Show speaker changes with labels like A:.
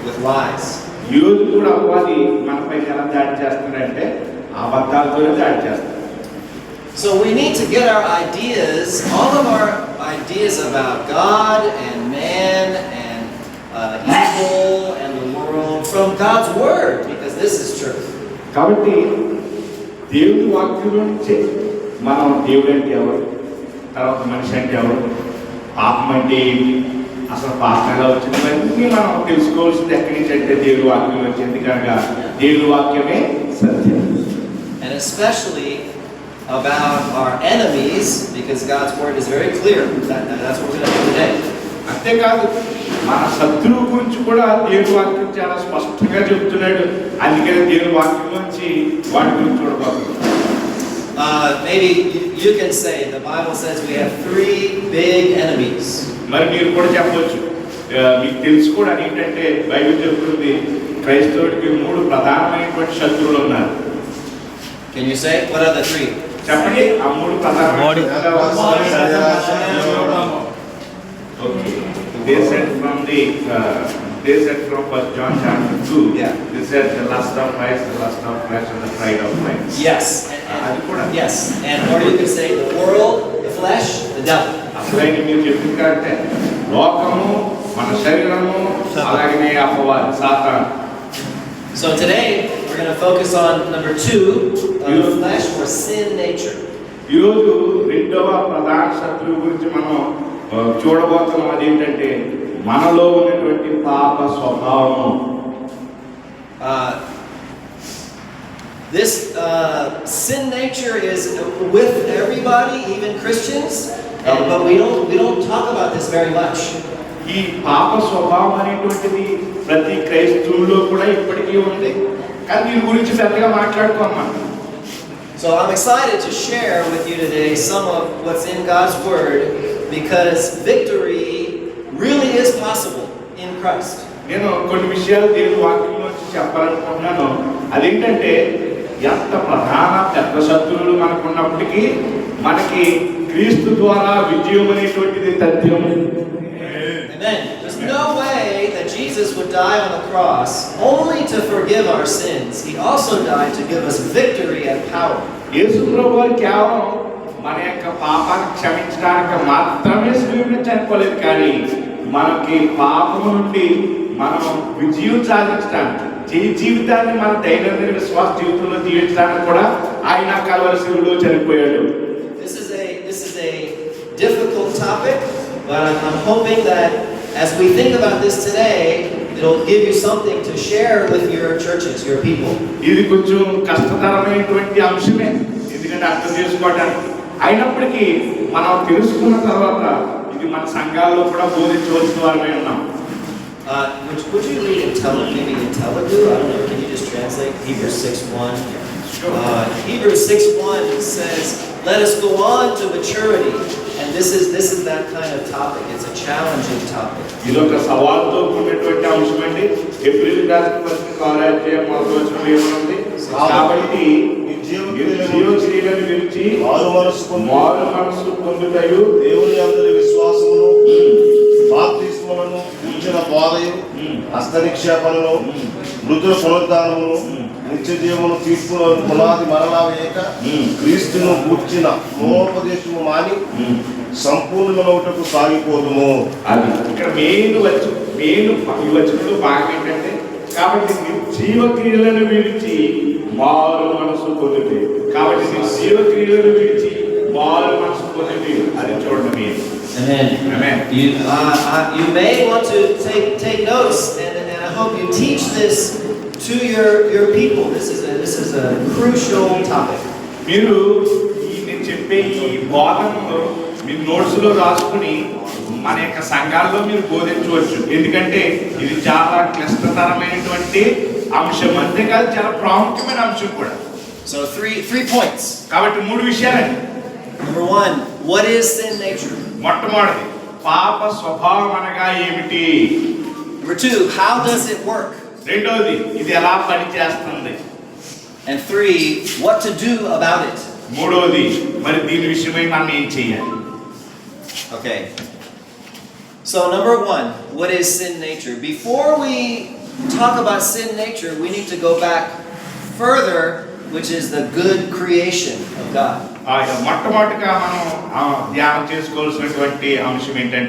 A: with lies.
B: ఈ రోజు కూడా అపవాది మనపై ఎలా దాడి చేస్తున్నాడంటే అబద్ధాలతో దాడి చేస్తాడు.
A: So we need to get our ideas, all of our ideas about God and man and evil and the world from God's Word, because this is truth.
B: కాబట్టి దేవుని వాక్యంలో నుంచే మనం దేవుడు అంటే ఎవరు, తర్వాత మనిషి అంటే ఎవరు, పాపం అంటే ఏంటి, అసలు పాపం ఎలా వచ్చింది మనం తెలుసుకోవాల్సింది ఎక్కడి నుంచి అంటే దేవుడి వాక్యం నుంచి. ఎందుకనగా దేవుడి వాక్యమే సత్యం.
A: And especially about our enemies, because God's Word is very clear. That's what we're going to do today.
B: అంతేకాదు మన శత్రువు గురించి కూడా దేవుడి వాక్యం చాలా స్పష్టంగా చెప్తున్నాడు. అందుకని దేవుడి వాక్యం నుంచి వాటి గురించి చూడబోతున్నాం.
A: Maybe you can say the Bible says we have 3 big enemies.
B: మరి మీరు కూడా చెప్పవచ్చు, మీకు తెలుసుకోవడానికి ఏంటంటే బైబిల్ చెప్తుంది క్రైస్తవుడికి 3 ప్రధానమైనటువంటి శత్రువులు ఉన్నారు.
A: Can you say what are the 3?
B: చెప్పండి ఆ 3 ప్రధానమైన. Okay. They said from 1 John chapter 2.
A: Yeah.
B: They said the lust of eyes, the lust of flesh, and the pride of life.
A: Yes. Yes. And or you could say the world, the flesh, the devil.
B: అసలైన మీరు చెప్పింది కరెక్టే. లోకము, మన శరీరము, అలాగనే అపవాది సాతాను.
A: So today we're going to focus on number 2, the flesh or sin nature.
B: ఈరోజు రెండవ ప్రధాన శత్రువు గురించి మనం చూడబోతున్నాం. అదేంటంటే మనలో ఉన్నటువంటి పాప స్వభావము.
A: This sin nature is with everybody, even Christians, but we don't talk about this very much.
B: ఈ పాప స్వభావం అనేటువంటిది ప్రతి క్రైస్తవుల్లో కూడా ఇప్పటికీ ఉంది, కానీ దీని గురించి పెద్దగా మాట్లాడుకోమా.
A: So I'm excited to share with you today some of what's in God's Word, because victory really is possible in Christ.
B: నేను కొన్ని విషయాలు దేవుని వాక్యంలోంచి చెప్పాలనుకుంటున్నాను. అదేంటంటే ఎంత ప్రధాన పెద్ద శత్రువులు మనకు ఉన్నప్పటికీ మనకి క్రీస్తు ద్వారా విజయం అనేటువంటిది తథ్యం.
A: Amen. There's no way that Jesus would die on the cross only to forgive our sins. He also died to give us victory and power.
B: యేసు ప్రభువు కేవలం మన యొక్క పాపాన్ని క్షమించడానికి మాత్రమే శిలువ చనిపోలేదు, కానీ మనకి పాపం నుండి మనం విజయం సాధించడానికి, జీవితాన్ని మన దైనందిన విశ్వాస జీవితంలో జీవించడానికి కూడా ఆయన కల్వరి శిలువలో చనిపోయాడు.
A: This is a difficult topic, but I'm hoping that as we think about this today, it'll give you something to share with your churches, your people.
B: ఇది కొంచెం కష్టతరమైనటువంటి అంశమే, ఎందుకంటే అర్థం చేసుకోవడానికి. అయినప్పటికీ మనం తెలుసుకున్న తర్వాత ఇది మన సంఘాల్లో కూడా బోధించవలసిన వారమే ఉన్నాం.
A: Would you read in Telugu? Maybe in Telugu? I don't know. Can you just translate Hebrews 6:1? Hebrews 6:1 says, "Let us go on to maturity." And this is that kind of topic. It's a challenging topic.
B: ఇది ఒక సవాలుతో కూడినటువంటి అంశం అండి. April రాసిన పత్రిక 6వ అధ్యాయం 1వ వచనం ఏమనుంది? కాబట్టి జీవక్రియలను విడిచి మారు మనసు పొందుటయు
C: దేవుని అందరి విశ్వాసమును బాప్తిస్మమును ఉంచిన బోధయు హస్తనిక్షేపణను మృతుల పునరుద్ధానమును నిత్య జీవమును తీర్పును పునాది మరలా వేయక క్రీస్తును కూర్చిన మోపదేశము మాని సంపూర్ణమవుటకు సాగిపోదుము.
B: అది ఇక్కడ మెయిన్ వచనంలో భాగం ఏంటంటే, కాబట్టి జీవక్రియలను విడిచి మారు మనసు పొందుటే. కాబట్టి జీవక్రియలను విడిచి మారు మనసు పొందుటే అది చూడడం మీరు.
A: Amen. You may want to take notes, and I hope you teach this to your people. This is a crucial topic.
B: మీరు నేను చెప్పే ఈ బోధనలో మీ నోట్స్లో రాసుకుని మన యొక్క సంఘాల్లో మీరు బోధించవచ్చు. ఎందుకంటే ఇది చాలా క్లిష్టతరమైనటువంటి అంశం, అంతేకాదు చాలా ప్రాముఖ్యమైన అంశం కూడా.
A: So three points.
B: కాబట్టి 3 విషయాలండి.
A: Number 1, what is sin nature?
B: మొట్టమొదటిది పాప స్వభావం అనగా ఏమిటి?
A: Number 2, how does it work?
B: రెండోది ఇది ఎలా పనిచేస్తుంది?
A: And 3, what to do about it?
B: మూడోది మరి దీని విషయమై మనం ఏం చేయాలి?
A: Okay. So number 1, what is sin nature? Before we talk about sin nature, we need to go back further, which is the good creation of God.
B: మొట్టమొదటిగా మనం ధ్యానం చేసుకోవాల్సినటువంటి అంశం ఏంటంటే